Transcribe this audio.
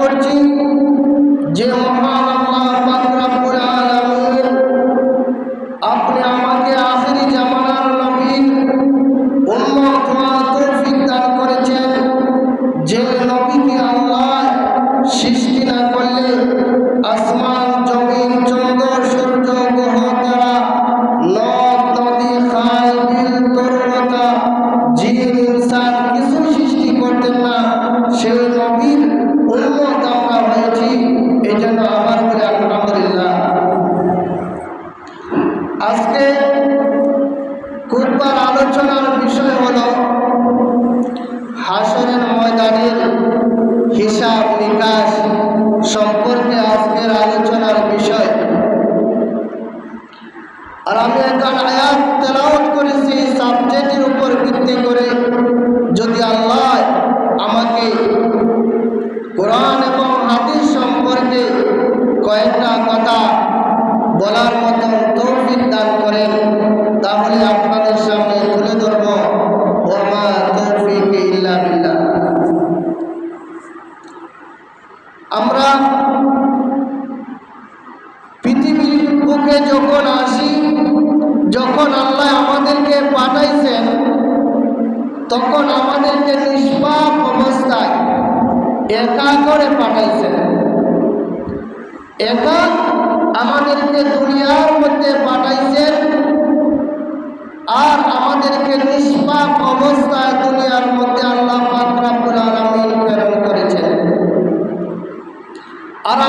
করছি যে মহান আল্লাহ পাক রব্বুল আলামিন আপনি আমাকে আখিরি জামানার নবীর উম্মত হওয়ার তৌফিক দান করেছেন, যে নবীকে আল্লাহ সৃষ্টি না করলে আসমান জমিন চন্দ্র সূর্য গ্রহ তারা নদ নদী খাল বিল তরুলতা জিন ইনসান কিছু সৃষ্টি করতেন না। সেই নবীর উম্মত আমরা হয়েছি, এই জন্য আমার বলে আলহামদুলিল্লাহ। আজকে খুতবার আলোচনার বিষয় হলো হাসরের ময়দানের হিসাব নিকাশ সম্পর্কে আজকের আলোচনার বিষয়। আর আমি একটা আয়াত তেলাওয়াত করেছি সাবজেক্টের উপর ভিত্তি করে। যদি আল্লাহ আমাকে কোরআন এবং হাদিস সম্পর্কে কয়েকটা কথা বলার মতন তৌফিক দান করেন, তাহলে আপনাদের সামনে তুলে ধরব। ওয়া মা তৌফিক ইল্লা বিল্লাহ। আমরা পৃথিবীর বুকে যখন আসি, যখন আল্লাহ আমাদেরকে পাঠাইছেন, তখন আমাদেরকে নিষ্পাপ অবস্থায় একা করে পাঠাইছেন। একা আমাদেরকে দুনিয়ার মধ্যে পাঠাইছেন, আর আমাদেরকে নিষ্পাপ অবস্থায় দুনিয়ার মধ্যে আল্লাহ পাক রব্বুল আলামিন প্রেরণ করেছেন। আর